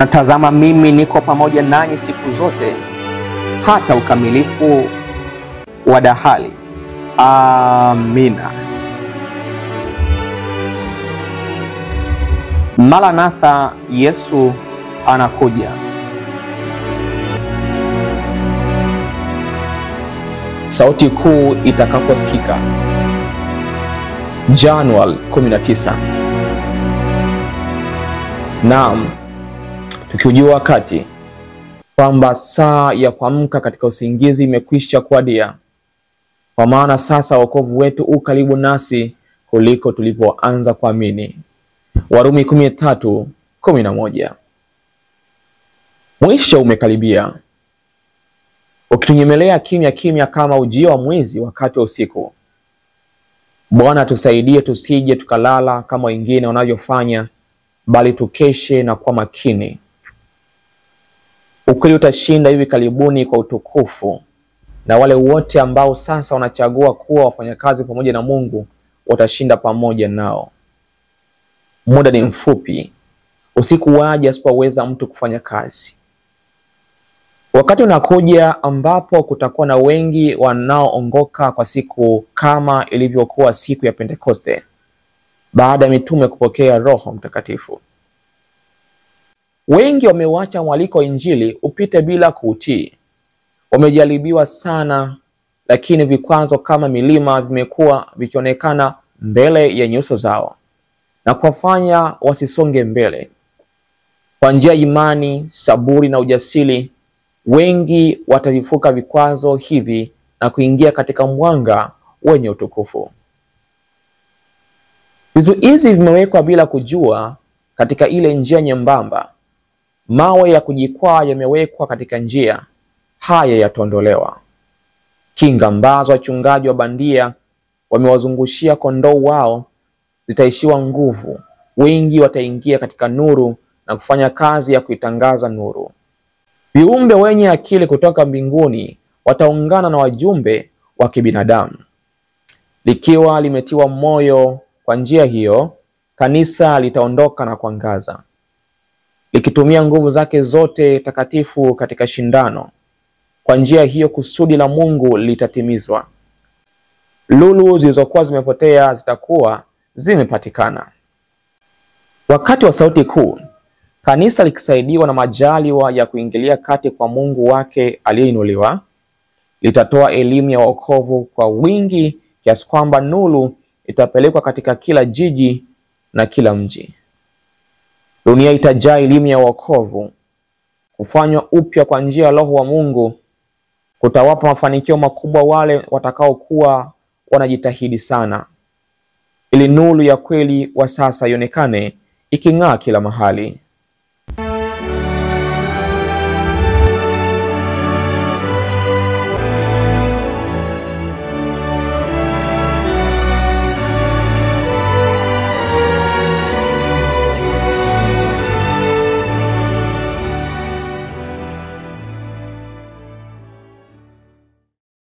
Na tazama, mimi niko pamoja nanyi siku zote hata ukamilifu wa dahali. Amina. Maranatha, Yesu anakuja. Sauti kuu itakaposikika. Januari 19. Naam, tukijua wakati kwamba saa ya kuamka katika usingizi imekwisha kuadia, kwa maana sasa wokovu wetu u karibu nasi kuliko tulipoanza kuamini. Warumi 13:11. Mwisho umekaribia, ukitunyemelea kimya kimya kama ujio wa mwizi wakati wa usiku. Bwana tusaidie tusije tukalala kama wengine wanavyofanya, bali tukeshe na kuwa makini. Ukweli utashinda hivi karibuni kwa utukufu, na wale wote ambao sasa wanachagua kuwa wafanyakazi pamoja na Mungu watashinda pamoja nao. Muda ni mfupi, usiku waje asipoweza mtu kufanya kazi. Wakati unakuja ambapo kutakuwa na wengi wanaoongoka kwa siku kama ilivyokuwa siku ya Pentekoste, baada ya mitume kupokea Roho Mtakatifu. Wengi wameuacha mwaliko wa Injili upite bila kuutii. Wamejaribiwa sana, lakini vikwazo kama milima vimekuwa vikionekana mbele ya nyuso zao na kuwafanya wasisonge mbele. Kwa njia ya imani, saburi na ujasiri, wengi watavivuka vikwazo hivi na kuingia katika mwanga wenye utukufu. Vizuizi vimewekwa bila kujua katika ile njia nyembamba. Mawe ya kujikwaa yamewekwa katika njia, haya yataondolewa. Kinga ambazo wachungaji wa bandia wamewazungushia kondoo wao zitaishiwa nguvu. Wengi wataingia katika nuru na kufanya kazi ya kuitangaza nuru. Viumbe wenye akili kutoka mbinguni wataungana na wajumbe wa kibinadamu. Likiwa limetiwa moyo kwa njia hiyo, kanisa litaondoka na kuangaza, likitumia nguvu zake zote takatifu katika shindano. Kwa njia hiyo kusudi la Mungu litatimizwa. Lulu zilizokuwa zimepotea zitakuwa zimepatikana. Wakati wa sauti kuu, kanisa likisaidiwa na majaliwa ya kuingilia kati kwa Mungu wake aliyeinuliwa, litatoa elimu ya wokovu kwa wingi kiasi kwamba nuru itapelekwa katika kila jiji na kila mji. Dunia itajaa elimu ya wokovu. Kufanywa upya kwa njia ya Roho wa Mungu kutawapa mafanikio makubwa wale watakaokuwa wanajitahidi sana, ili nuru ya kweli wa sasa ionekane iking'aa kila mahali.